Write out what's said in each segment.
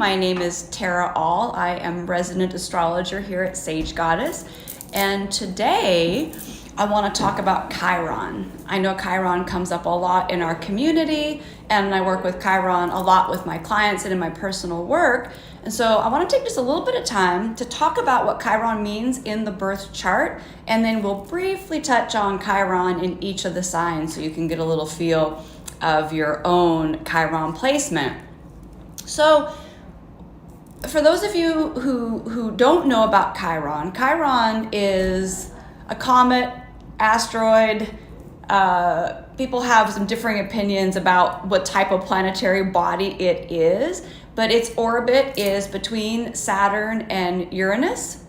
My name is Tara All. I am resident astrologer here at Sage Goddess, and today I want to talk about Chiron. I know Chiron comes up a lot in our community, and I work with Chiron a lot with my clients and in my personal work. And so I want to take just a little bit of time to talk about what Chiron means in the birth chart, and then we'll briefly touch on Chiron in each of the signs so you can get a little feel of your own Chiron placement. So for those of you who don't know about Chiron, Chiron is a comet, asteroid. People have some differing opinions about what type of planetary body it is, but its orbit is between Saturn and Uranus.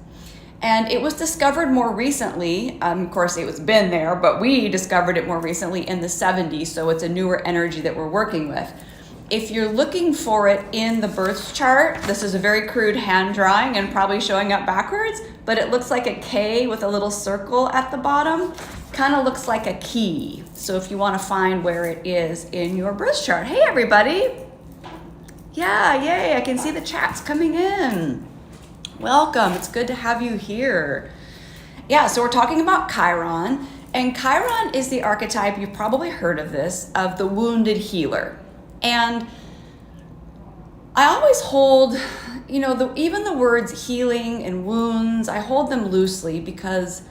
And it was discovered more recently. Of course, it's been there, but we discovered it more recently in the 70s, so it's a newer energy that we're working with. If you're looking for it in the birth chart, this is a very crude hand drawing and probably showing up backwards, but it looks like a K with a little circle at the bottom. Kind of looks like a key. So if you want to find where it is in your birth chart. Hey, everybody. Yeah, yay, I can see the chats coming in. Welcome, it's good to have you here. Yeah, so we're talking about Chiron, and Chiron is the archetype, you've probably heard of this, of the wounded healer. And I always hold, even the words healing and wounds, I hold them loosely because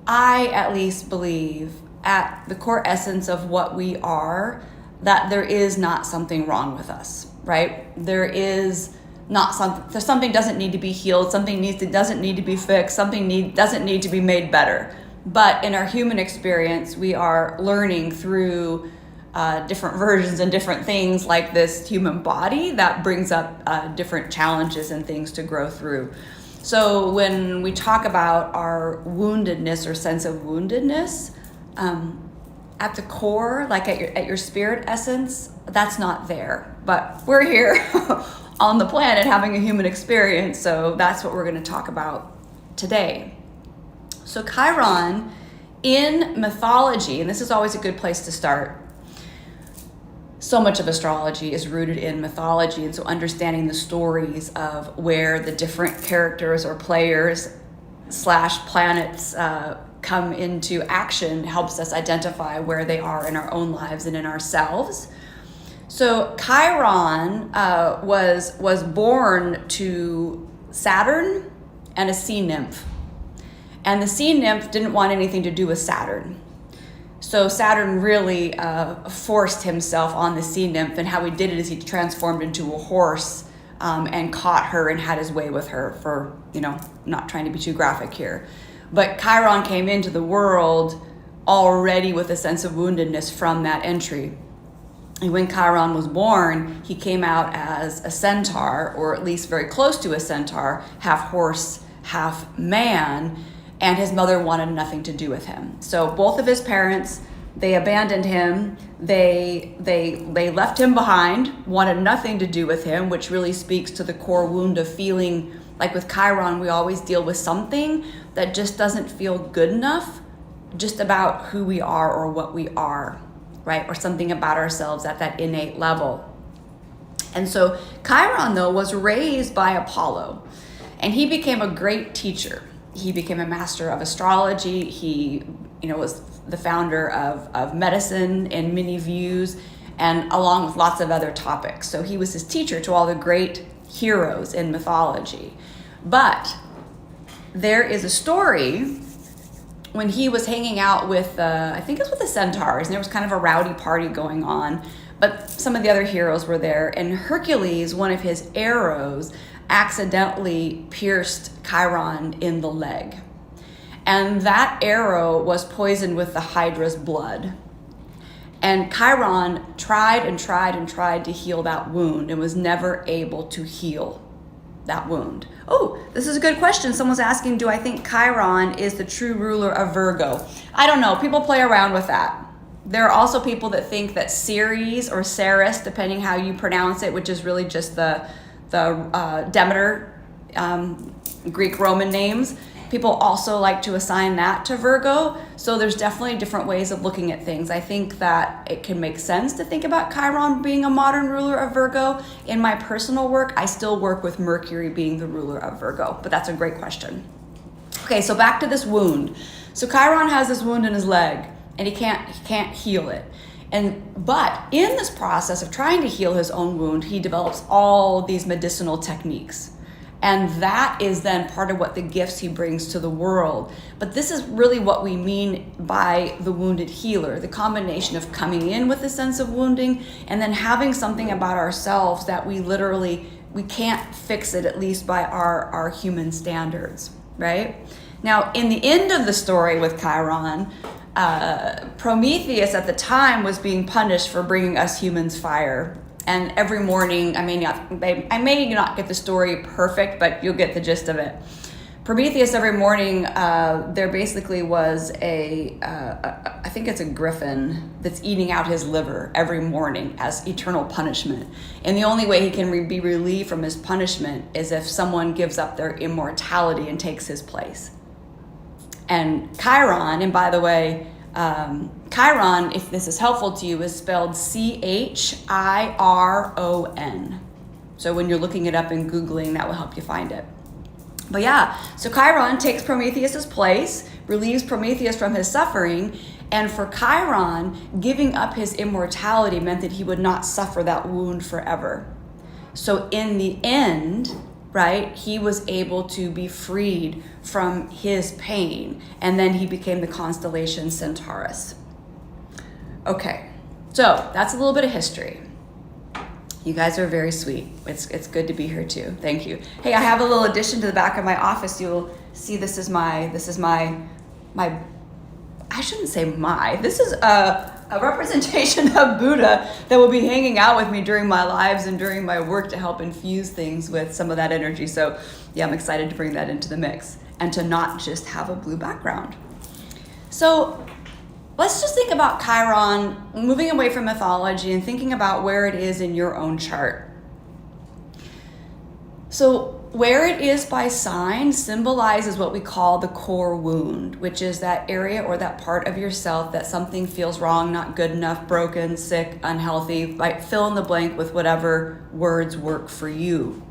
I at least believe at the core essence of what we are, that there is not something wrong with us, right? There is not something doesn't need to be healed, something doesn't need to be fixed, something doesn't need to be made better. But in our human experience, we are learning through different versions and different things like this human body that brings up different challenges and things to grow through. So when we talk about our woundedness or sense of woundedness, at the core, like at your spirit essence, that's not there. But we're here on the planet having a human experience, so that's what we're going to talk about today. So Chiron in mythology, and this is always a good place to start. So much of astrology is rooted in mythology, and so understanding the stories of where the different characters or players / planets come into action helps us identify where they are in our own lives and in ourselves. So Chiron was born to Saturn and a sea nymph, and the sea nymph didn't want anything to do with Saturn. So Saturn really forced himself on the sea nymph, and how he did it is he transformed into a horse and caught her and had his way with her for, not trying to be too graphic here. But Chiron came into the world already with a sense of woundedness from that entry. And when Chiron was born, he came out as a centaur, or at least very close to a centaur, half horse, half man, and his mother wanted nothing to do with him. So both of his parents, they abandoned him. They left him behind, wanted nothing to do with him, which really speaks to the core wound of feeling like with Chiron, we always deal with something that just doesn't feel good enough, just about who we are or what we are, right? Or something about ourselves at that innate level. And so Chiron, though, was raised by Apollo, and he became a great teacher. He became a master of astrology. He, was the founder of medicine in many views, and along with lots of other topics. So he was his teacher to all the great heroes in mythology. But there is a story when he was hanging out with, I think it was with the centaurs, and there was kind of a rowdy party going on, but some of the other heroes were there, and Hercules, one of his arrows, accidentally pierced Chiron in the leg. And that arrow was poisoned with the Hydra's blood. And Chiron tried and tried and tried to heal that wound and was never able to heal that wound. Oh, this is a good question. Someone's asking, do I think Chiron is the true ruler of Virgo? I don't know. People play around with that. There are also people that think that Ceres or Ceres, depending how you pronounce it, which is really just the Demeter Greek Roman names, People also like to assign that to Virgo. So there's definitely different ways of looking at things. I think that it can make sense to think about Chiron being a modern ruler of Virgo. In my personal work, I still work with Mercury being the ruler of Virgo, but that's a great question. Okay, so back to this wound. So Chiron has this wound in his leg, and he can't heal it. But in this process of trying to heal his own wound, he develops all these medicinal techniques. And that is then part of what the gifts he brings to the world. But this is really what we mean by the wounded healer, the combination of coming in with a sense of wounding and then having something about ourselves that we can't fix it, at least by our human standards, right? Now, in the end of the story with Chiron, Prometheus at the time was being punished for bringing us humans fire. And every morning, I may not get the story perfect, but you'll get the gist of it. Prometheus, every morning, there basically was I think it's a griffin that's eating out his liver every morning as eternal punishment. And the only way he can be relieved from his punishment is if someone gives up their immortality and takes his place. And Chiron, and by the way, Chiron, if this is helpful to you, is spelled Chiron. So when you're looking it up and Googling, that will help you find it. But yeah, so Chiron takes Prometheus's place, relieves Prometheus from his suffering, and for Chiron, giving up his immortality meant that he would not suffer that wound forever. So in the end, right, he was able to be freed from his pain, and then he became the constellation Centaurus. Okay, so that's a little bit of history. You guys are very sweet. It's good to be here too. Thank you. Hey, I have a little addition to the back of my office. You'll see this is my I shouldn't say this is a representation of Buddha that will be hanging out with me during my lives and during my work to help infuse things with some of that energy. So yeah, I'm excited to bring that into the mix and to not just have a blue background. So let's just think about Chiron, moving away from mythology and thinking about where it is in your own chart. So where it is by sign symbolizes what we call the core wound, which is that area or that part of yourself that something feels wrong, not good enough, broken, sick, unhealthy. Like fill in the blank with whatever words work for you.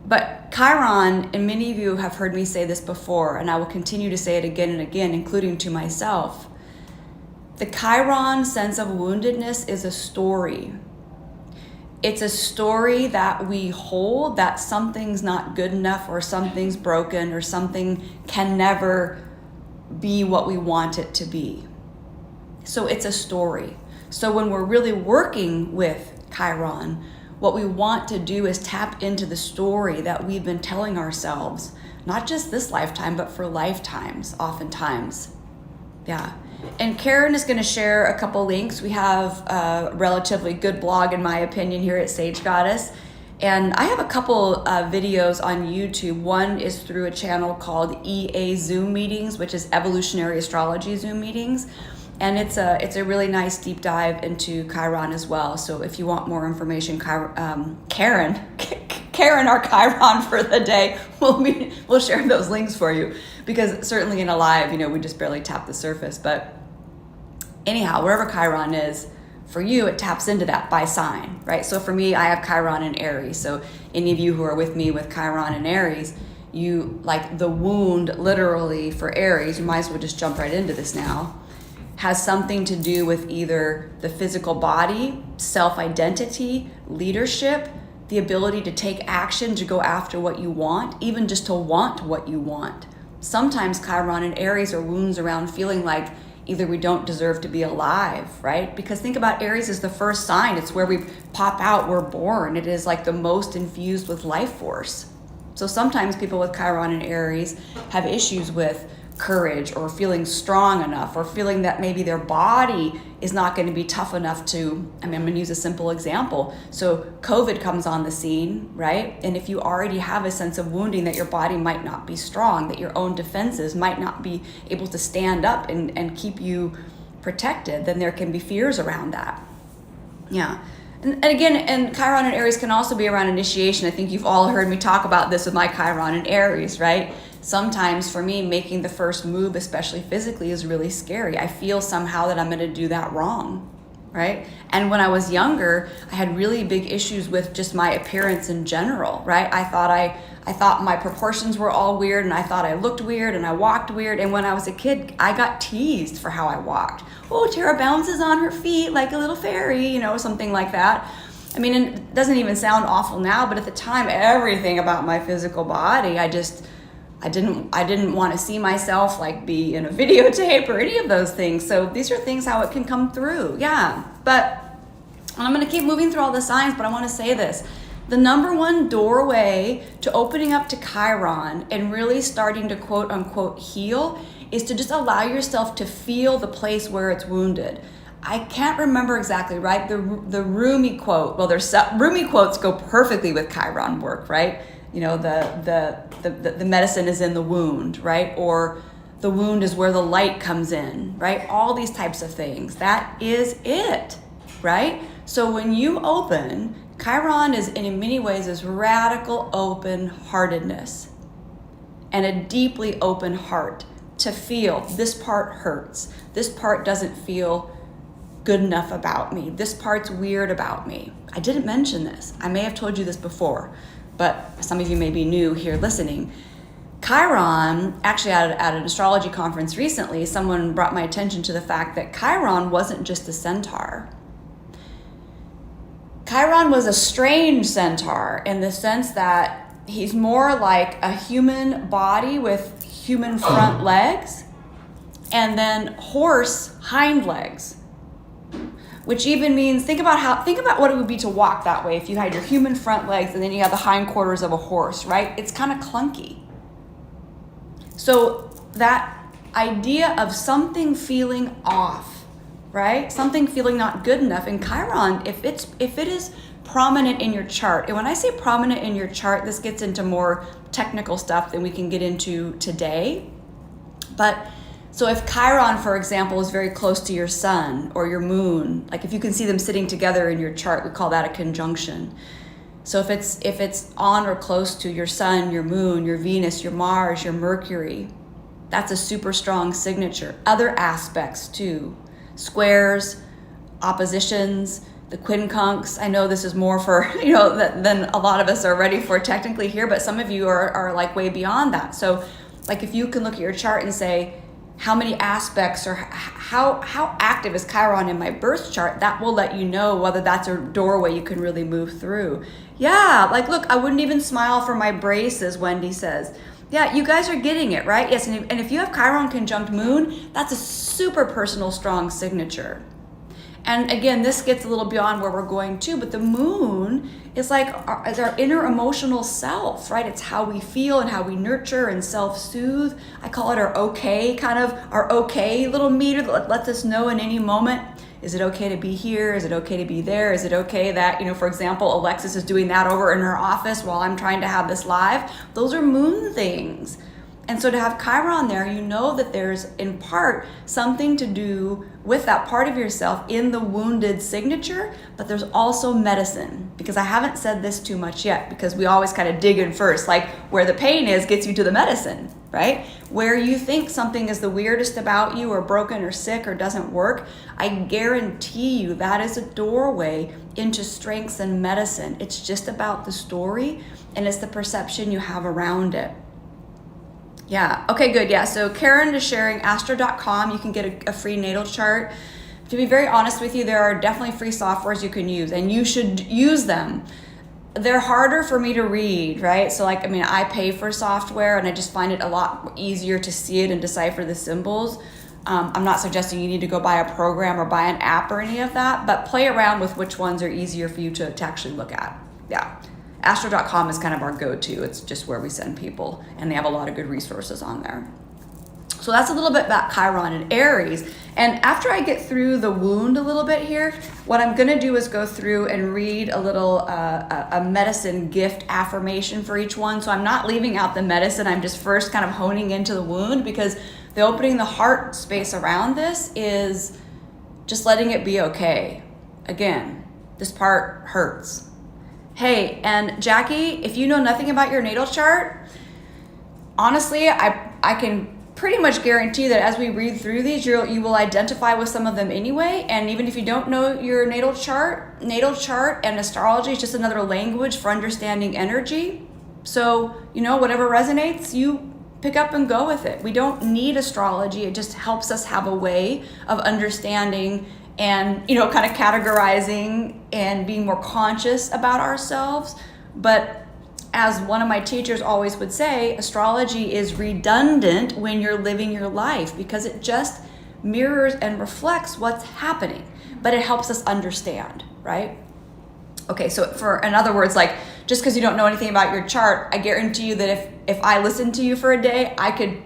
But Chiron, and many of you have heard me say this before, and I will continue to say it again and again, including to myself. The Chiron sense of woundedness is a story. It's a story that we hold that something's not good enough or something's broken or something can never be what we want it to be. So it's a story. So when we're really working with Chiron, what we want to do is tap into the story that we've been telling ourselves, not just this lifetime, but for lifetimes, oftentimes. Yeah. And Karen is going to share a couple links. We have a relatively good blog, in my opinion, here at Sage Goddess. And I have a couple videos on YouTube. One is through a channel called EA Zoom Meetings, which is Evolutionary Astrology Zoom Meetings. And it's a really nice deep dive into Chiron as well. So if you want more information, Karen, our Chiron for the day, we'll share those links for you. Because certainly in a live, we just barely tap the surface. But anyhow, wherever Chiron is, for you, it taps into that by sign, right? So for me, I have Chiron in Aries. So any of you who are with me with Chiron in Aries, you like the wound literally for Aries, you might as well just jump right into this now, has something to do with either the physical body, self-identity, leadership, the ability to take action, to go after what you want, even just to want what you want. Sometimes Chiron and Aries are wounds around feeling like either we don't deserve to be alive, right? Because think about Aries as the first sign. It's where we pop out, we're born. It is like the most infused with life force. So sometimes people with Chiron and Aries have issues with courage or feeling strong enough or feeling that maybe their body is not going to be tough enough to, I'm going to use a simple example. So COVID comes on the scene, right? And if you already have a sense of wounding that your body might not be strong, that your own defenses might not be able to stand up and keep you protected, then there can be fears around that. Yeah. And again, and Chiron and Aries can also be around initiation. I think you've all heard me talk about this with my Chiron and Aries, right? sometimes for me, making the first move, especially physically, is really scary. I feel somehow that I'm going to do that wrong, right? And when I was younger, I had really big issues with just my appearance in general, right? I thought my proportions were all weird, and I thought I looked weird and I walked weird. And when I was a kid, I got teased for how I walked. Oh, Tara bounces on her feet like a little fairy, you know, something like that. I mean, it doesn't even sound awful now, but at the time, everything about my physical body, I didn't want to see myself like be in a videotape or any of those things. So these are things how it can come through. Yeah. But I'm going to keep moving through all the signs, but I want to say this. The number one doorway to opening up to Chiron and really starting to quote unquote heal is to just allow yourself to feel the place where it's wounded. I can't remember exactly, right? The Rumi quote, well, Rumi quotes go perfectly with Chiron work, right? You know, the medicine is in the wound, right? Or the wound is where the light comes in, right? All these types of things. That is it, right? So when you open, Chiron is in many ways this radical open-heartedness and a deeply open heart to feel this part hurts. This part doesn't feel good enough about me. This part's weird about me. I didn't mention this. I may have told you this before, but some of you may be new here listening. Chiron, actually at an astrology conference recently, someone brought my attention to the fact that Chiron wasn't just a centaur. Chiron was a strange centaur in the sense that he's more like a human body with human front legs and then horse hind legs. Which even means, think about what it would be to walk that way if you had your human front legs and then you had the hindquarters of a horse, right? It's kind of clunky. So that idea of something feeling off, right? Something feeling not good enough. And Chiron, if it is prominent in your chart, and when I say prominent in your chart, this gets into more technical stuff than we can get into today. But so if Chiron, for example, is very close to your sun or your moon, like if you can see them sitting together in your chart, we call that a conjunction. So if it's on or close to your sun, your moon, your Venus, your Mars, your Mercury, that's a super strong signature. Other aspects too, squares, oppositions, the quincunx. I know this is more for, than a lot of us are ready for technically here, but some of you are like way beyond that. So like if you can look at your chart and say, how many aspects or how active is Chiron in my birth chart, that will let you know whether that's a doorway you can really move through. Yeah, like look, I wouldn't even smile for my braces, Wendy says. Yeah, you guys are getting it, right? Yes, and if you have Chiron conjunct moon, that's a super personal, strong signature. And again, this gets a little beyond where we're going to, but the moon is like our inner emotional self, right? It's how we feel and how we nurture and self-soothe. I call it our okay, our okay little meter that lets us know in any moment, is it okay to be here? Is it okay to be there? Is it okay that, for example, Alexis is doing that over in her office while I'm trying to have this live? Those are moon things. And so to have Chiron there, you know that there's in part something to do with that part of yourself in the wounded signature, but there's also medicine, because I haven't said this too much yet, because we always kind of dig in first, like where the pain is gets you to the medicine, right? Where you think something is the weirdest about you or broken or sick or doesn't work, I guarantee you that is a doorway into strengths and medicine. It's just about the story and it's the perception you have around it. Yeah, okay, good. Yeah, so Karen is sharing Astro.com. You can get a free natal chart. To be very honest with you, there are definitely free softwares you can use, and you should use them. They're harder for me to read, right? So I pay for software, and I just find it a lot easier to see it and decipher the symbols. I'm not suggesting you need to go buy a program or buy an app or any of that, but play around with which ones are easier for you to actually look at. Yeah. Astro.com is kind of our go-to. It's just where we send people, and they have a lot of good resources on there. So that's a little bit about Chiron and Aries. And after I get through the wound a little bit here, what I'm going to do is go through and read a little a medicine gift affirmation for each one. So I'm not leaving out the medicine. I'm just first kind of honing into the wound, because the opening the heart space around this is just letting it be okay. Again, this part hurts. Hey, and Jackie, if you know nothing about your natal chart, honestly, I can pretty much guarantee that as we read through these, you will identify with some of them anyway. And even if you don't know your natal chart and astrology is just another language for understanding energy. So, whatever resonates, you pick up and go with it. We don't need astrology. It just helps us have a way of understanding and, kind of categorizing and being more conscious about ourselves. But as one of my teachers always would say, astrology is redundant when you're living your life because it just mirrors and reflects what's happening, but it helps us understand, right? Okay, so in other words, like, just because you don't know anything about your chart, I guarantee you that if I listened to you for a day, I could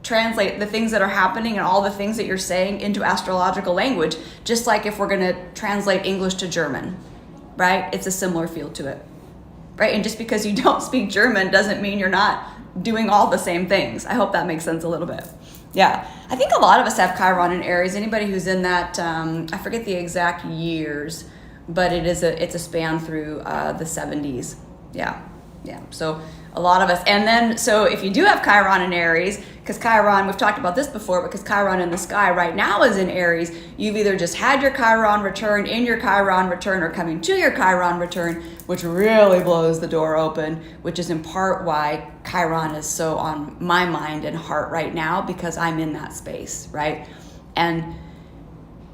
translate the things that are happening and all the things that you're saying into astrological language, just like if we're going to translate English to German, right? It's a similar feel to it. Right? And just because you don't speak German doesn't mean you're not doing all the same things. I hope that makes sense a little bit. Yeah. I think a lot of us have Chiron in Aries. Anybody who's in that, I forget the exact years, but it's a span through the 70s. Yeah. Yeah. So a lot of us. And then, so if you do have Chiron in Aries, because Chiron, we've talked about this before, because Chiron in the sky right now is in Aries, you've either just had your Chiron return, in your Chiron return, or coming to your Chiron return, which really blows the door open, which is in part why Chiron is so on my mind and heart right now, because I'm in that space, right? And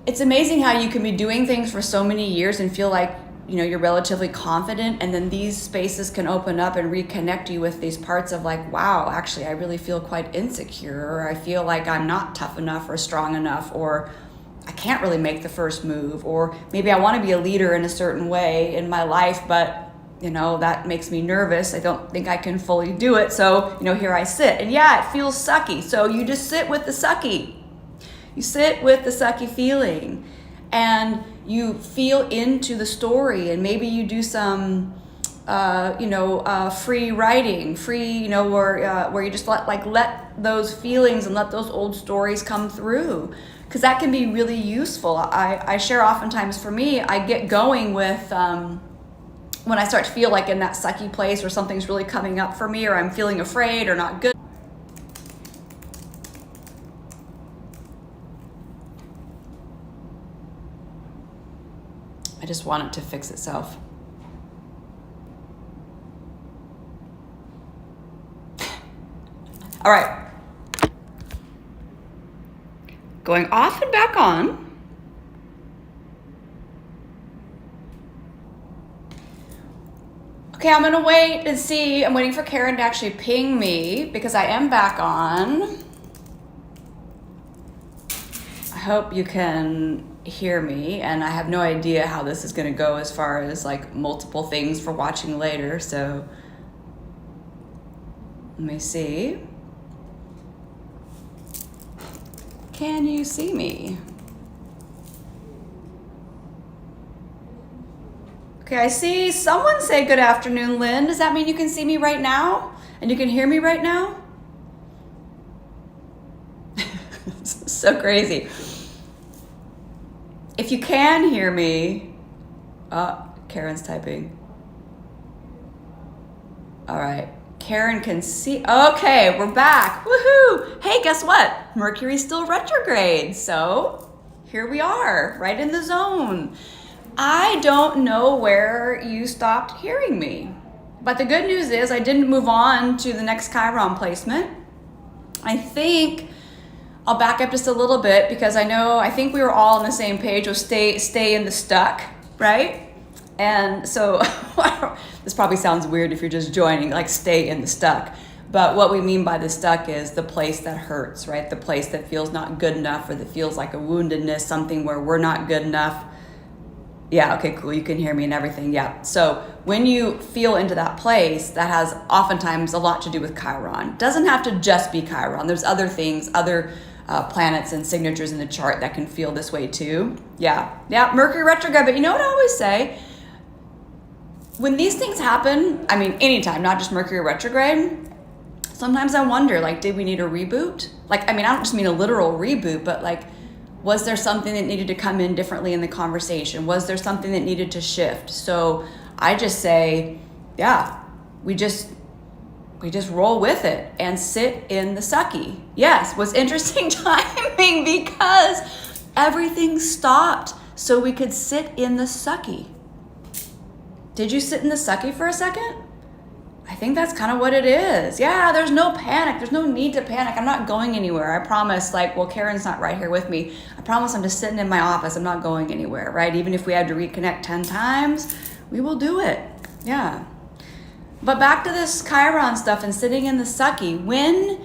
it's amazing how you can be doing things for so many years and feel like, you're relatively confident, and then these spaces can open up and reconnect you with these parts of like, wow, actually, I really feel quite insecure, or I feel like I'm not tough enough or strong enough, or I can't really make the first move, or maybe I want to be a leader in a certain way in my life, but that makes me nervous. I don't think I can fully do it. So, here I sit, and yeah, it feels sucky. So you just sit with the sucky. You sit with the sucky feeling, and you feel into the story, and maybe you do some, free writing, where you just let those feelings and let those old stories come through, because that can be really useful. I share oftentimes, for me, I get going with when I start to feel like in that sucky place, or something's really coming up for me, or I'm feeling afraid or not good. I just want it to fix itself. All right. Going off and back on. Okay, I'm gonna wait and see. I'm waiting for Karen to actually ping me because I am back on. I hope you can hear me, and I have no idea how this is going to go as far as like multiple things for watching later, so let me see. Can you see me? Okay, I see someone say good afternoon, Lynn. Does that mean you can see me right now and you can hear me right now? So crazy. If you can hear me, Karen's typing. All right, Karen can see. Okay, we're back. Woohoo! Hey, guess what? Mercury's still retrograde, so here we are, right in the zone. I don't know where you stopped hearing me, but the good news is I didn't move on to the next Chiron placement. I think I'll back up just a little bit because I think we were all on the same page with stay in the stuck, right? And so this probably sounds weird if you're just joining, like stay in the stuck. But what we mean by the stuck is the place that hurts, right? The place that feels not good enough, or that feels like a woundedness, something where we're not good enough. Yeah, okay, cool. You can hear me and everything. Yeah. So when you feel into that place, that has oftentimes a lot to do with Chiron. Doesn't have to just be Chiron. There's other things, other planets and signatures in the chart that can feel this way too. Yeah. Mercury retrograde. But you know what I always say? When these things happen, I mean, anytime, not just Mercury retrograde, sometimes I wonder, like, did we need a reboot? Like, I mean, I don't just mean a literal reboot, but like, was there something that needed to come in differently in the conversation? Was there something that needed to shift? So I just say, yeah, we just we just roll with it and sit in the sucky. Yes, was interesting timing because everything stopped so we could sit in the sucky. Did you sit in the sucky for a second? I think that's kind of what it is. Yeah, there's no panic. There's no need to panic. I'm not going anywhere. I promise, like, well, Karen's not right here with me. I promise I'm just sitting in my office. I'm not going anywhere, right? Even if we had to reconnect 10 times, we will do it. Yeah. But back to this Chiron stuff and sitting in the sucky. When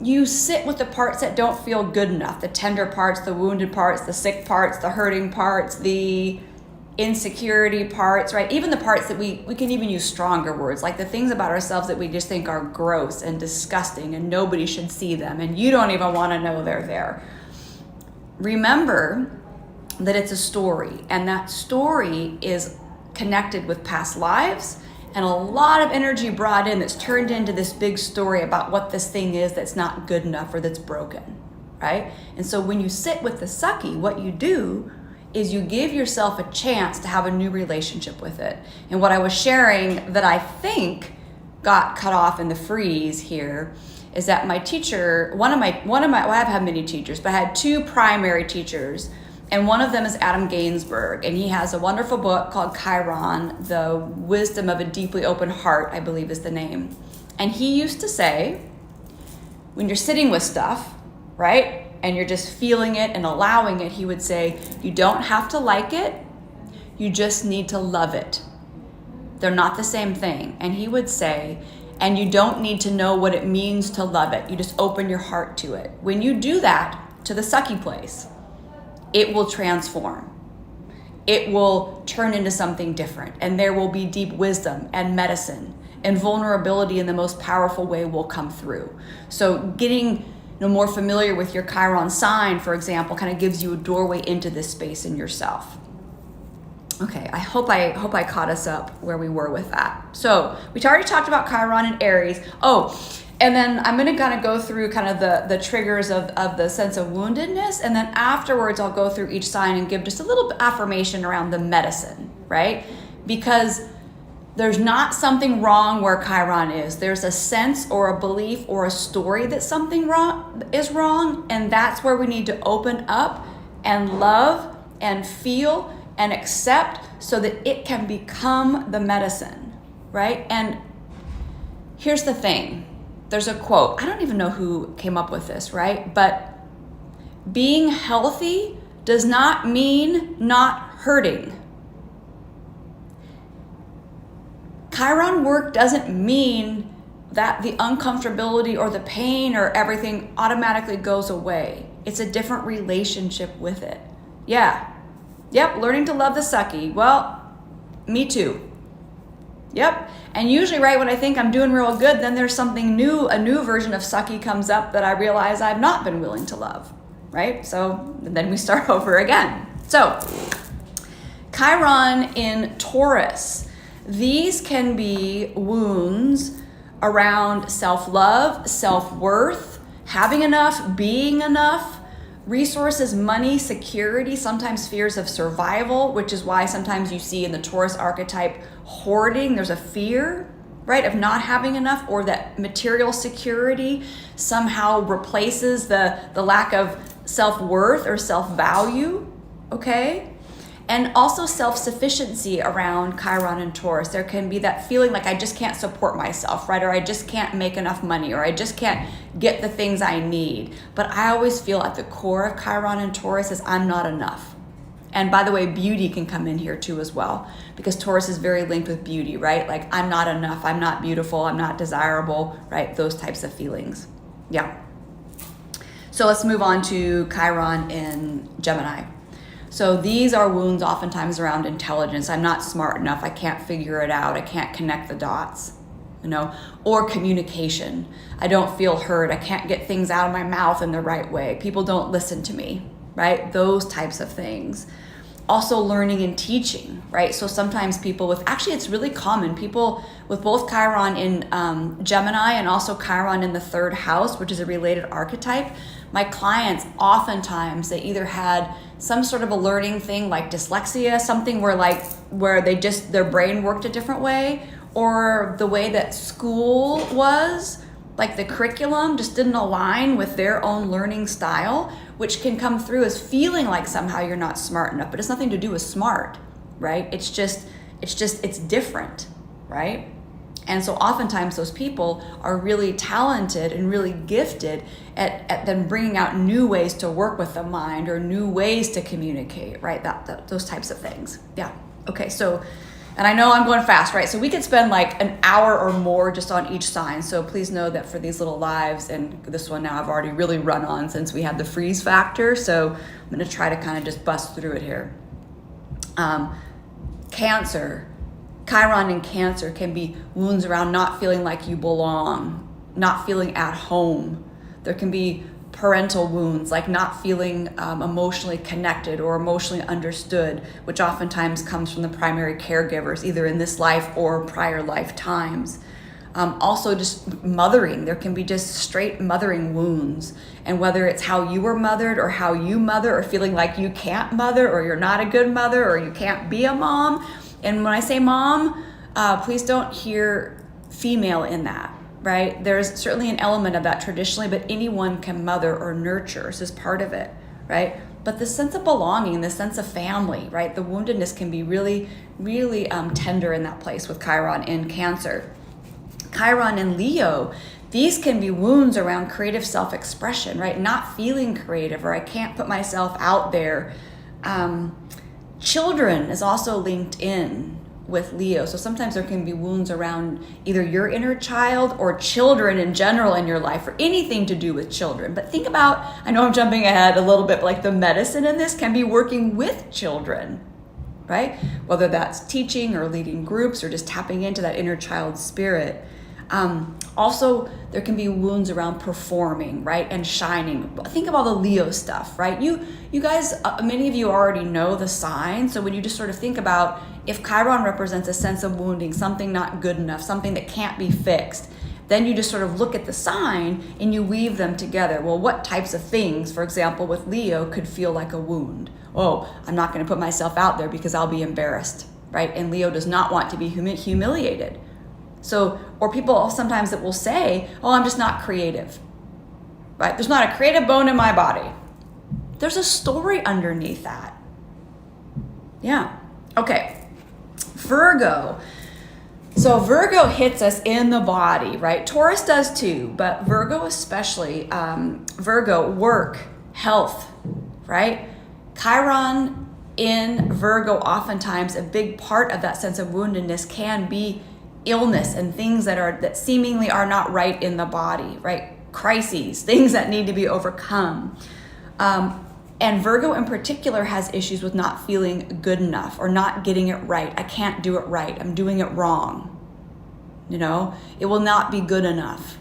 you sit with the parts that don't feel good enough, the tender parts, the wounded parts, the sick parts, the hurting parts, the insecurity parts, right? Even the parts that we can even use stronger words, like the things about ourselves that we just think are gross and disgusting and nobody should see them and you don't even want to know they're there. Remember that it's a story, and that story is connected with past lives and a lot of energy brought in that's turned into this big story about what this thing is that's not good enough or that's broken, right? And so when you sit with the sucky, what you do is you give yourself a chance to have a new relationship with it. And what I was sharing that I think got cut off in the freeze here is that my teacher, one of my, well, I've had many teachers, but I had two primary teachers. And one of them is Adam Gainsbourg, and he has a wonderful book called Chiron, The Wisdom of a Deeply Open Heart, I believe is the name. And he used to say, when you're sitting with stuff, right, and you're just feeling it and allowing it, he would say, you don't have to like it, you just need to love it. They're not the same thing. And he would say, and you don't need to know what it means to love it, you just open your heart to it. When you do that to the sucky place, it will transform. It will turn into something different, and there will be deep wisdom and medicine, and vulnerability in the most powerful way will come through. So getting more familiar with your Chiron sign, for example, kind of gives you a doorway into this space in yourself. Okay, I hope I caught us up where we were with that. So we already talked about Chiron and Aries. And then I'm going to kind of go through kind of the triggers of the sense of woundedness. And then afterwards, I'll go through each sign and give just a little affirmation around the medicine, right? Because there's not something wrong where Chiron is. There's a sense or a belief or a story that something is wrong. And that's where we need to open up and love and feel and accept so that it can become the medicine, right? And here's the thing. There's a quote, I don't even know who came up with this, right? But being healthy does not mean not hurting. Chiron work doesn't mean that the uncomfortability or the pain or everything automatically goes away. It's a different relationship with it. Yeah. Yep, learning to love the sucky. Well, me too. Yep. And usually, right, when I think I'm doing real good, then there's something new, a new version of sucky comes up that I realize I've not been willing to love, right? So then we start over again. So Chiron in Taurus, these can be wounds around self-love, self-worth, having enough, being enough, resources, money, security, sometimes fears of survival, which is why sometimes you see in the Taurus archetype hoarding. There's a fear, right, of not having enough, or that material security somehow replaces the lack of self-worth or self-value, okay? And also self-sufficiency around Chiron and Taurus. There can be that feeling like I just can't support myself, right? Or I just can't make enough money, or I just can't get the things I need. But I always feel at the core of Chiron and Taurus is I'm not enough. And by the way, beauty can come in here too as well, because Taurus is very linked with beauty, right? Like I'm not enough, I'm not beautiful, I'm not desirable, right? Those types of feelings. Yeah. So let's move on to Chiron in Gemini. So these are wounds oftentimes around intelligence. I'm not smart enough. I can't figure it out. I can't connect the dots, or communication. I don't feel heard. I can't get things out of my mouth in the right way. People don't listen to me, right? Those types of things. Also learning and teaching, right? So sometimes people it's really common. People with both Chiron in Gemini and also Chiron in the third house, which is a related archetype, my clients oftentimes, they either had some sort of a learning thing like dyslexia, something where their brain worked a different way, or the way that school was, like the curriculum just didn't align with their own learning style, which can come through as feeling like somehow you're not smart enough, but it's nothing to do with smart, right? It's different, right? And so oftentimes those people are really talented and really gifted at then bringing out new ways to work with the mind or new ways to communicate, right? Those types of things. Yeah. Okay. So, and I know I'm going fast, right? So we could spend like an hour or more just on each sign. So please know that for these little lives, and this one now I've already really run on since we had the freeze factor. So I'm going to try to kind of just bust through it here. Cancer. Chiron in Cancer can be wounds around not feeling like you belong, not feeling at home. There can be parental wounds, like not feeling emotionally connected or emotionally understood, which oftentimes comes from the primary caregivers, either in this life or prior lifetimes. Also just mothering. There can be just straight mothering wounds. And whether it's how you were mothered or how you mother, or feeling like you can't mother or you're not a good mother or you can't be a mom. And when I say mom, please don't hear female in that, right? There's certainly an element of that traditionally, but anyone can mother or nurture. This is part of it, right? But the sense of belonging, the sense of family, right? The woundedness can be really, really tender in that place with Chiron in Cancer. Chiron in Leo, these can be wounds around creative self-expression, right? Not feeling creative, or I can't put myself out there. Children is also linked in with Leo. So sometimes there can be wounds around either your inner child or children in general in your life, or anything to do with children. But think about, I know I'm jumping ahead a little bit, but like the medicine in this can be working with children, right? Whether that's teaching or leading groups or just tapping into that inner child spirit. Also, there can be wounds around performing, right, and shining. Think of all the Leo stuff, right? You guys, many of you already know the sign. So when you just sort of think about if Chiron represents a sense of wounding, something not good enough, something that can't be fixed, then you just sort of look at the sign and you weave them together. Well, what types of things, for example, with Leo could feel like a wound? Oh, I'm not going to put myself out there because I'll be embarrassed, right? And Leo does not want to be humiliated. So, or people sometimes that will say, oh, I'm just not creative, right? There's not a creative bone in my body. There's a story underneath that. Yeah. Okay. Virgo. So Virgo hits us in the body, right? Taurus does too, but Virgo especially, Virgo, work, health, right? Chiron in Virgo, oftentimes a big part of that sense of woundedness can be illness and things that seemingly are not right in the body, right? Crises, things that need to be overcome. And Virgo in particular has issues with not feeling good enough or not getting it right. I can't do it right. I'm doing it wrong. You know, it will not be good enough.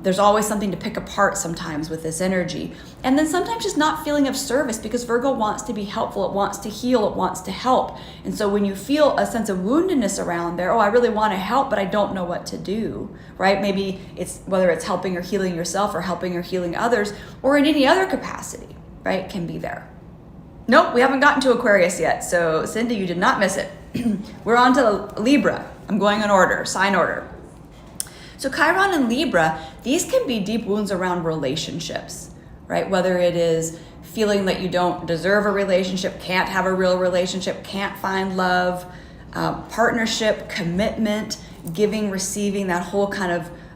There's always something to pick apart sometimes with this energy. And then sometimes just not feeling of service, because Virgo wants to be helpful. It wants to heal. It wants to help. And so when you feel a sense of woundedness around there, oh, I really want to help, but I don't know what to do, right? Maybe it's whether it's helping or healing yourself or helping or healing others, or in any other capacity, right? Can be there. Nope, we haven't gotten to Aquarius yet. So Cindy, you did not miss it. We're on to Libra. I'm going in order, sign order. So Chiron and Libra, these can be deep wounds around relationships, right? Whether it is feeling that you don't deserve a relationship, can't have a real relationship, can't find love, partnership, commitment, giving, receiving, that whole kind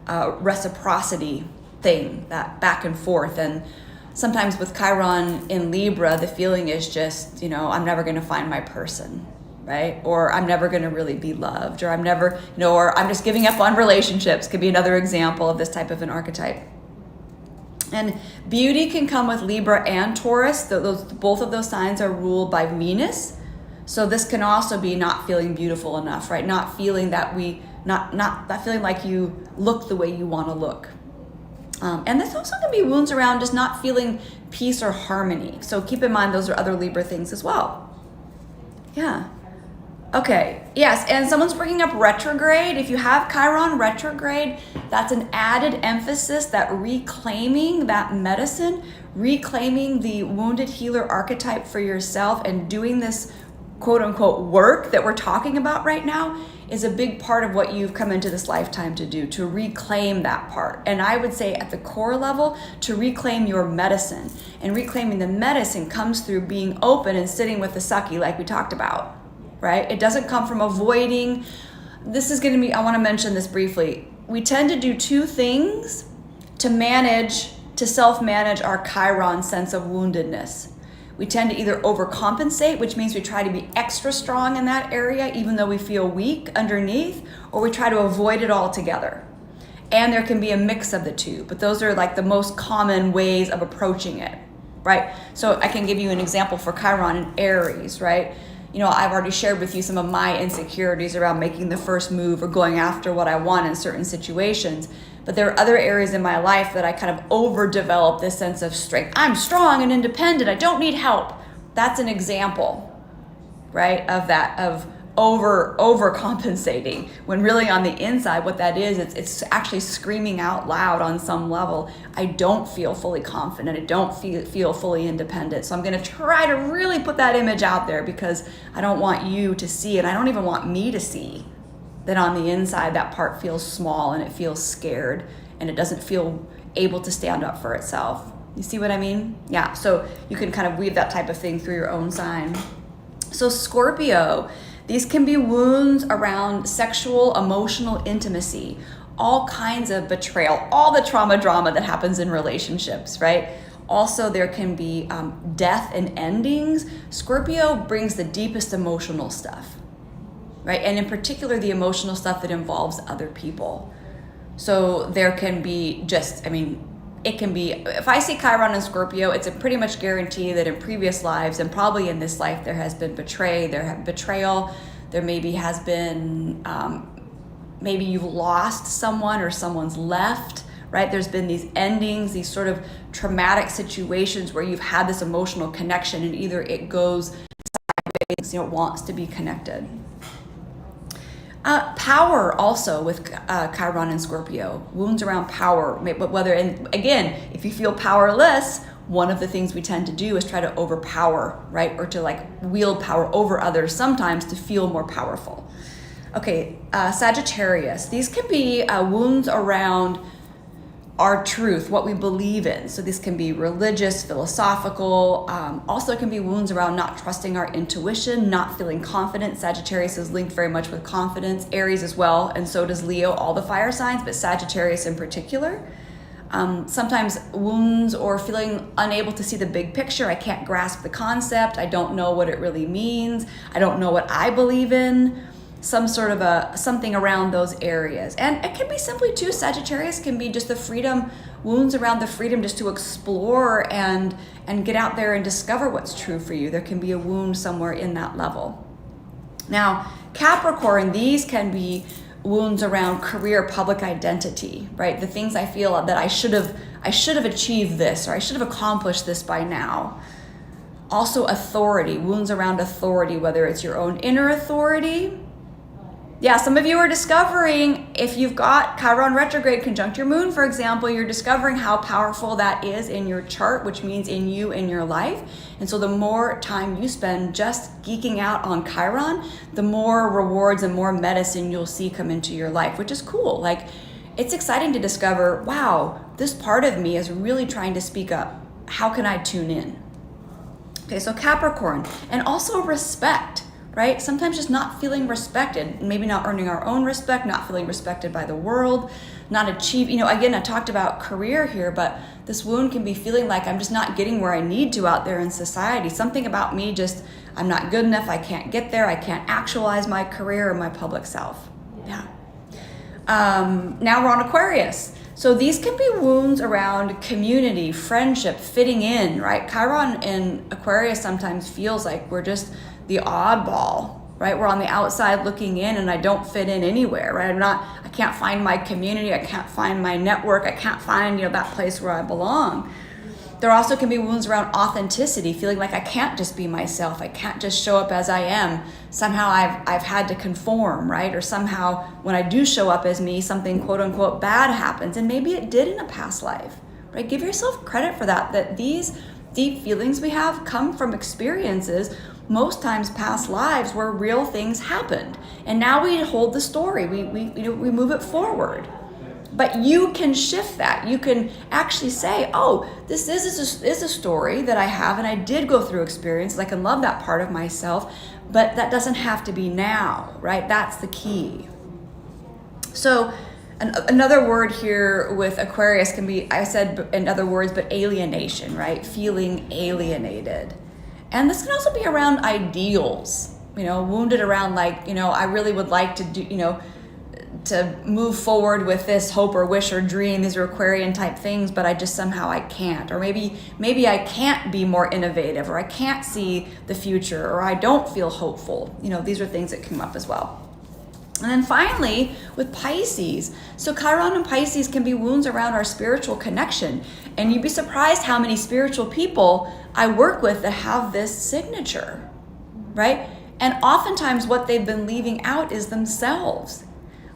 of reciprocity thing, that back and forth. And sometimes with Chiron in Libra, the feeling is just, I'm never going to find my person. Right? Or I'm never going to really be loved, or I'm never, or I'm just giving up on relationships could be another example of this type of an archetype. And beauty can come with Libra and Taurus. Both of those signs are ruled by Venus. So this can also be not feeling beautiful enough, right? Not feeling that not feeling like you look the way you want to look. And this also can be wounds around just not feeling peace or harmony. So keep in mind, those are other Libra things as well. Yeah. Okay, yes, and someone's bringing up retrograde. If you have Chiron retrograde, that's an added emphasis that reclaiming that medicine, reclaiming the wounded healer archetype for yourself, and doing this quote unquote work that we're talking about right now is a big part of what you've come into this lifetime to do, to reclaim that part. And I would say at the core level, to reclaim your medicine. And reclaiming the medicine comes through being open and sitting with the sucky like we talked about, right? It doesn't come from avoiding. This is going to be, I want to mention this briefly. We tend to do two things to self-manage our Chiron sense of woundedness. We tend to either overcompensate, which means we try to be extra strong in that area, even though we feel weak underneath, or we try to avoid it altogether. And there can be a mix of the two, but those are like the most common ways of approaching it, right? So I can give you an example for Chiron and Aries, right? You know, I've already shared with you some of my insecurities around making the first move or going after what I want in certain situations. But there are other areas in my life that I kind of overdevelop this sense of strength. I'm strong and independent. I don't need help. That's an example, right, of that, of overcompensating. When really on the inside, what that is, it's actually screaming out loud on some level. I don't feel fully confident. I don't feel fully independent. So I'm going to try to really put that image out there because I don't want you to see, and I don't even want me to see, that on the inside that part feels small and it feels scared and it doesn't feel able to stand up for itself. You see what I mean? Yeah, so you can kind of weave that type of thing through your own sign. So Scorpio, these can be wounds around sexual, emotional intimacy, all kinds of betrayal, all the trauma drama that happens in relationships, right? Also, there can be death and endings. Scorpio brings the deepest emotional stuff, right? And in particular, the emotional stuff that involves other people. So there can be it can be, if I see Chiron and Scorpio, it's a pretty much guarantee that in previous lives and probably in this life, there has been betrayal. There maybe has been, maybe you've lost someone or someone's left, right? There's been these endings, these sort of traumatic situations where you've had this emotional connection and either it goes sideways, it wants to be connected. Power also with Chiron and Scorpio, wounds around power, but and again, if you feel powerless, one of the things we tend to do is try to overpower, right? Or to like wield power over others sometimes to feel more powerful. Okay, Sagittarius, these can be wounds around our truth, what we believe in. So this can be religious, philosophical. Also, it can be wounds around not trusting our intuition, not feeling confident. Sagittarius is linked very much with confidence. Aries as well, and so does Leo, all the fire signs, but Sagittarius in particular. Sometimes wounds or feeling unable to see the big picture. I can't grasp the concept. I don't know what it really means. I don't know what I believe in. Some sort of something around those areas. And it can be simply too, Sagittarius can be just the freedom, wounds around the freedom just to explore and get out there and discover what's true for you. There can be a wound somewhere in that level. Now, Capricorn, these can be wounds around career, public identity, right? The things I feel that I should have achieved this, or I should have accomplished this by now. Also authority, wounds around authority, whether it's your own inner authority. Yeah, some of you are discovering, if you've got Chiron retrograde conjunct your moon, for example, you're discovering how powerful that is in your chart, which means in you, in your life. And so the more time you spend just geeking out on Chiron, the more rewards and more medicine you'll see come into your life, which is cool. Like, it's exciting to discover, wow, this part of me is really trying to speak up. How can I tune in? Okay, so Capricorn, and also respect. Right? Sometimes just not feeling respected, maybe not earning our own respect, not feeling respected by the world, not achieving, again, I talked about career here, but this wound can be feeling like I'm just not getting where I need to out there in society. Something about me just, I'm not good enough, I can't get there, I can't actualize my career or my public self. Yeah. Now we're on Aquarius. So these can be wounds around community, friendship, fitting in, right? Chiron in Aquarius sometimes feels like we're just the oddball, right? We're on the outside looking in and I don't fit in anywhere, right? I can't find my community. I can't find my network. I can't find, that place where I belong. There also can be wounds around authenticity, feeling like I can't just be myself. I can't just show up as I am. Somehow I've had to conform, right? Or somehow when I do show up as me, something quote unquote bad happens. And maybe it did in a past life, right? Give yourself credit for that these deep feelings we have come from experiences most times past lives where real things happened. And now we hold the story, we move it forward. But you can shift that. You can actually say, oh, this is a story that I have, and I did go through experiences. I can love that part of myself, but that doesn't have to be now, right? That's the key. So another word here with Aquarius can be, I said in other words, but alienation, right? Feeling alienated. And this can also be around ideals, wounded around like, I really would like to do, to move forward with this hope or wish or dream. These are Aquarian type things, but I just somehow I can't. Or maybe I can't be more innovative, or I can't see the future, or I don't feel hopeful. These are things that come up as well. And then finally, with Pisces. So Chiron and Pisces can be wounds around our spiritual connection. And you'd be surprised how many spiritual people I work with that have this signature, right? And oftentimes what they've been leaving out is themselves.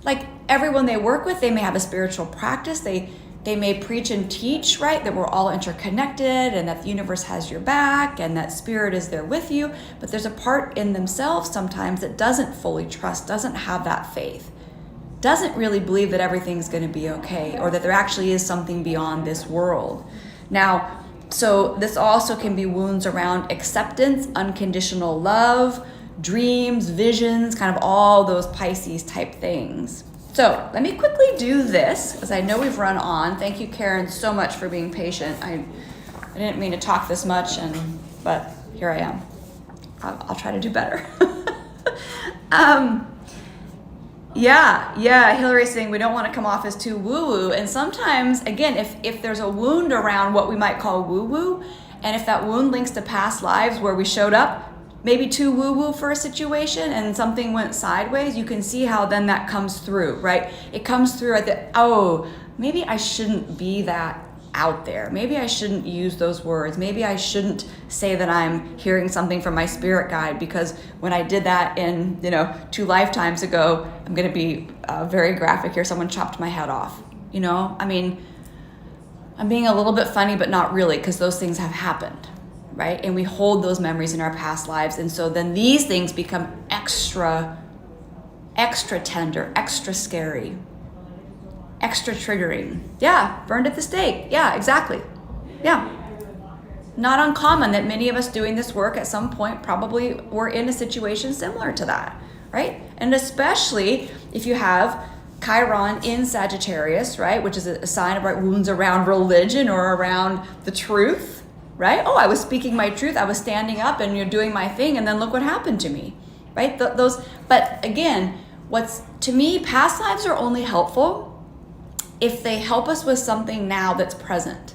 Like everyone they work with, they may have a spiritual practice. They may preach and teach, right? That we're all interconnected and that the universe has your back and that spirit is there with you. But there's a part in themselves sometimes that doesn't fully trust, doesn't have that faith, doesn't really believe that everything's going to be okay, or that there actually is something beyond this world. Now, so this also can be wounds around acceptance, unconditional love, dreams, visions, kind of all those Pisces type things. So let me quickly do this, because I know we've run on. Thank you, Karen, so much for being patient. I didn't mean to talk this much, but here I am. I'll try to do better. Hillary's saying we don't want to come off as too woo-woo. And sometimes, again, if there's a wound around what we might call woo-woo, and if that wound links to past lives where we showed up maybe too woo-woo for a situation and something went sideways, you can see how then that comes through, right? It comes through maybe I shouldn't be that out there. Maybe I shouldn't use those words. Maybe I shouldn't say that I'm hearing something from my spirit guide, because when I did that in, 2 lifetimes ago, I'm going to be very graphic here. Someone chopped my head off, I'm being a little bit funny, but not really, because those things have happened. Right? And we hold those memories in our past lives. And so then these things become extra tender, extra scary, extra triggering. Yeah, burned at the stake. Yeah, exactly. Yeah. Not uncommon that many of us doing this work at some point probably were in a situation similar to that, right? And especially if you have Chiron in Sagittarius, right? Which is a sign of wounds around religion or around the truth. Right? Oh, I was speaking my truth. I was standing up and you're doing my thing. And then look what happened to me. Right? But again, to me, past lives are only helpful if they help us with something now that's present.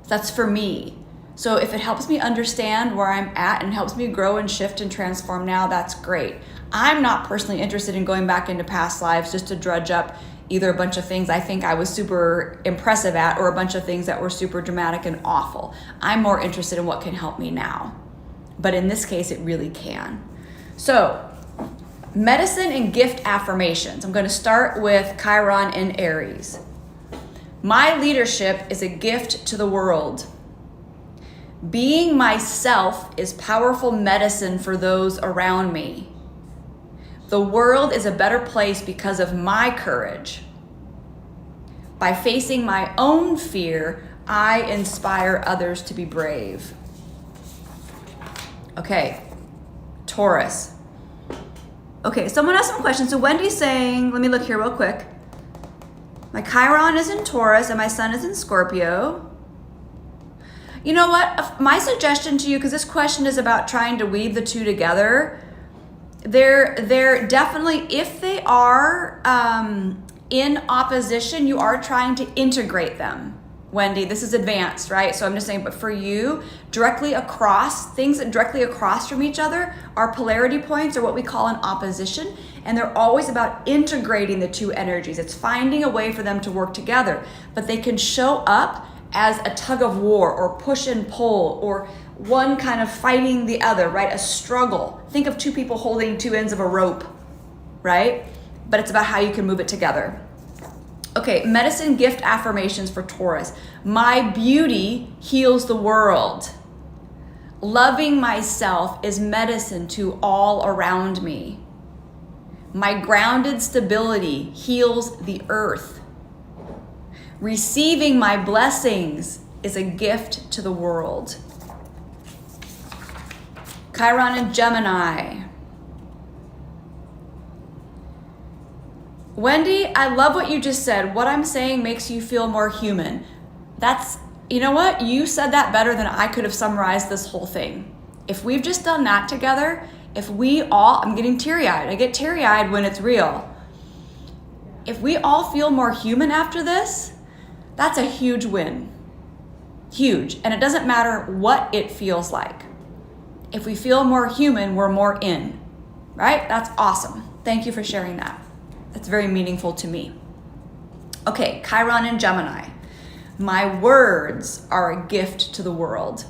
That's for me. So if it helps me understand where I'm at and helps me grow and shift and transform now, that's great. I'm not personally interested in going back into past lives just to drudge up either a bunch of things I think I was super impressive at or a bunch of things that were super dramatic and awful. I'm more interested in what can help me now. But in this case, it really can. So, medicine and gift affirmations. I'm going to start with Chiron in Aries. My leadership is a gift to the world. Being myself is powerful medicine for those around me. The world is a better place because of my courage. By facing my own fear, I inspire others to be brave. Okay, Taurus. Okay, someone asked some questions. So Wendy's saying, let me look here real quick. My Chiron is in Taurus and my sun is in Scorpio. You know what? My suggestion to you, because this question is about trying to weave the two together, they're definitely, if they are in opposition, you are trying to integrate them. Wendy, this is advanced, right? So I'm just saying, but for you, directly across, things that directly across from each other are polarity points, or what we call an opposition. And they're always about integrating the two energies. It's finding a way for them to work together, but they can show up as a tug of war or push and pull, or one kind of fighting the other, right? A struggle. Think of two people holding two ends of a rope, right? But it's about how you can move it together. Okay, medicine gift affirmations for Taurus. My beauty heals the world. Loving myself is medicine to all around me. My grounded stability heals the earth. Receiving my blessings is a gift to the world. Chiron and Gemini. Wendy, I love what you just said. What I'm saying makes you feel more human. You know what? You said that better than I could have summarized this whole thing. If we've just done that together, I'm getting teary-eyed. I get teary-eyed when it's real. If we all feel more human after this, that's a huge win. Huge. And it doesn't matter what it feels like. If we feel more human, we're more in, right? That's awesome. Thank you for sharing that. That's very meaningful to me. Okay, Chiron and Gemini. My words are a gift to the world.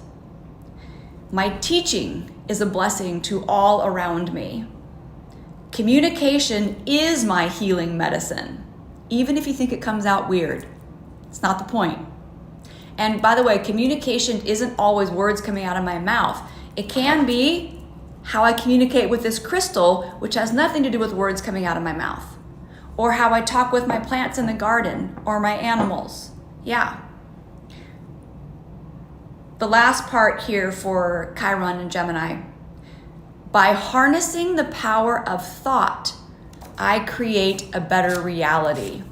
My teaching is a blessing to all around me. Communication is my healing medicine, even if you think it comes out weird. It's not the point. And by the way, communication isn't always words coming out of my mouth. It can be how I communicate with this crystal, which has nothing to do with words coming out of my mouth, or how I talk with my plants in the garden or my animals. Yeah. The last part here for Chiron and Gemini. By harnessing the power of thought, I create a better reality,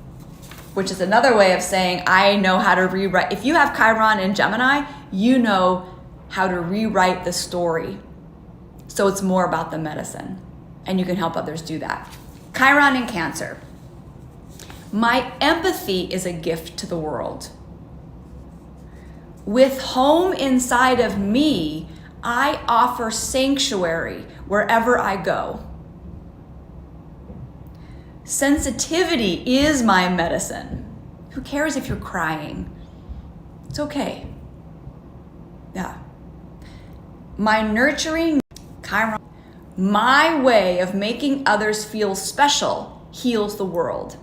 which is another way of saying I know how to rewrite. If you have Chiron and Gemini, you know how to rewrite the story. So it's more about the medicine, and you can help others do that. Chiron and Cancer. My empathy is a gift to the world. With home inside of me, I offer sanctuary wherever I go. Sensitivity is my medicine. Who cares if you're crying? It's okay. Yeah. My nurturing, Chiron, my way of making others feel special heals the world.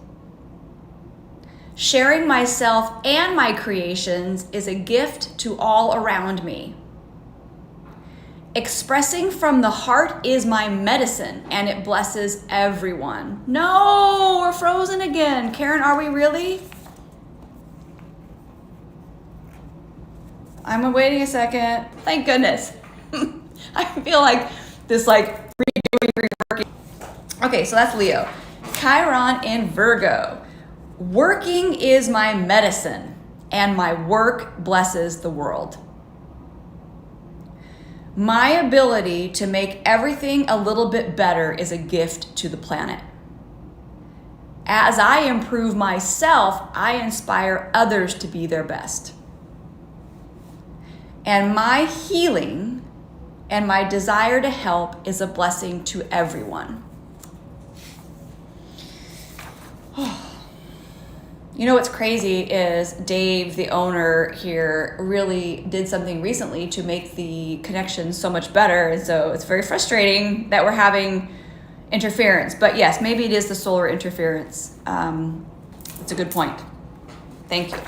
Sharing myself and my creations is a gift to all around me. Expressing from the heart is my medicine, and it blesses everyone. No, we're frozen again. Karen, are we really? I'm waiting a second. Thank goodness. I feel like this reworking. Okay, so that's Leo. Chiron in Virgo. Working is my medicine, and my work blesses the world. My ability to make everything a little bit better is a gift to the planet. As I improve myself, I inspire others to be their best. And my healing and my desire to help is a blessing to everyone. You know what's crazy is Dave, the owner here, really did something recently to make the connection so much better. And so it's very frustrating that we're having interference. But yes, maybe it is the solar interference. It's a good point. Thank you.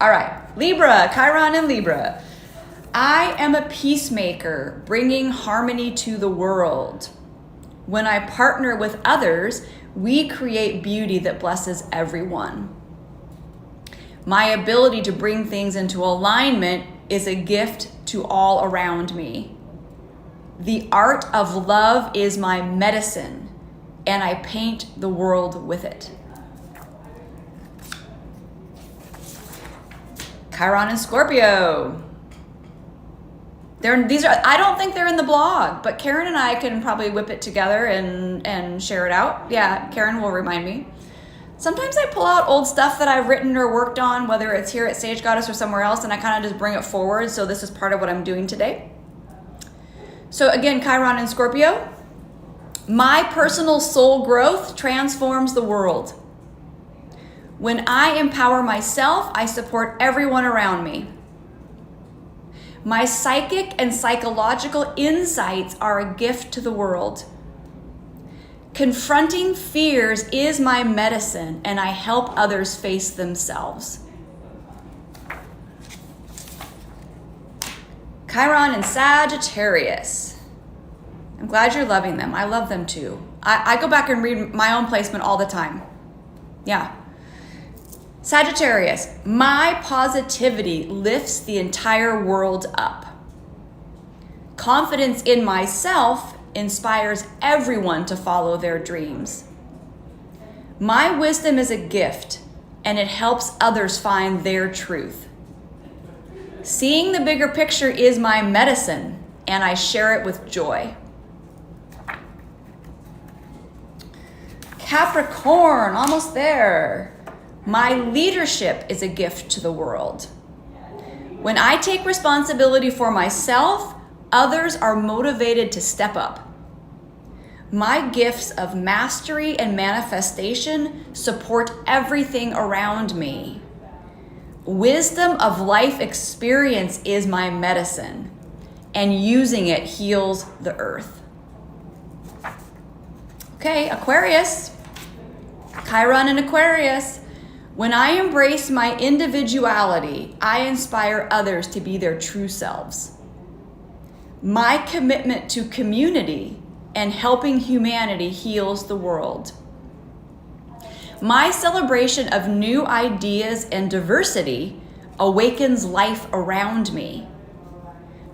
All right, Libra, Chiron and Libra. I am a peacemaker, bringing harmony to the world. When I partner with others, we create beauty that blesses everyone. My ability to bring things into alignment is a gift to all around me. The art of love is my medicine, and I paint the world with it. Chiron and Scorpio. I don't think they're in the blog, but Karen and I can probably whip it together and share it out. Yeah, Karen will remind me. Sometimes I pull out old stuff that I've written or worked on, whether it's here at Sage Goddess or somewhere else, and I kind of just bring it forward. So this is part of what I'm doing today. So again, Chiron and Scorpio. My personal soul growth transforms the world. When I empower myself, I support everyone around me. My psychic and psychological insights are a gift to the world. Confronting fears is my medicine, and I help others face themselves. Chiron and Sagittarius. I'm glad you're loving them. I love them too. I go back and read my own placement all the time. Yeah. Sagittarius, my positivity lifts the entire world up. Confidence in myself inspires everyone to follow their dreams. My wisdom is a gift, and it helps others find their truth. Seeing the bigger picture is my medicine, and I share it with joy. Capricorn, almost there. My leadership is a gift to the world. When I take responsibility for myself, others are motivated to step up. My gifts of mastery and manifestation support everything around me. Wisdom of life experience is my medicine, and using it heals the earth. Okay, Aquarius. Chiron and Aquarius. When I embrace my individuality, I inspire others to be their true selves. My commitment to community and helping humanity heals the world. My celebration of new ideas and diversity awakens life around me.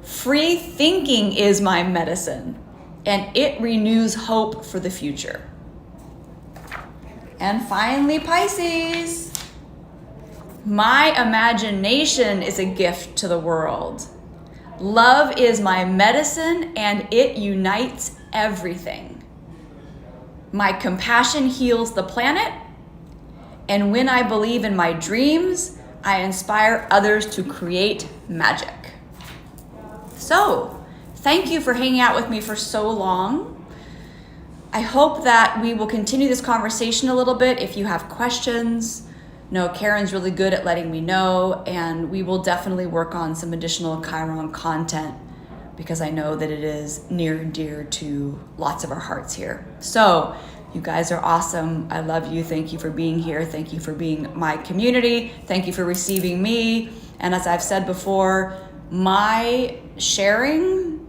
Free thinking is my medicine, and it renews hope for the future. And finally, Pisces. My imagination is a gift to the world. Love is my medicine, and it unites everything. My compassion heals the planet, and when I believe in my dreams, I inspire others to create magic. So, thank you for hanging out with me for so long. I hope that we will continue this conversation a little bit. If you have questions, no, Karen's really good at letting me know, and we will definitely work on some additional Chiron content because I know that it is near and dear to lots of our hearts here. So you guys are awesome. I love you. Thank you for being here. Thank you for being my community. Thank you for receiving me. And as I've said before, my sharing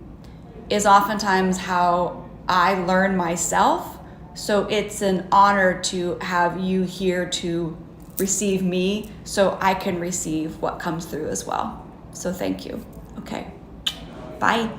is oftentimes how I learn myself. So it's an honor to have you here to receive me so I can receive what comes through as well. So thank you. Okay. Bye.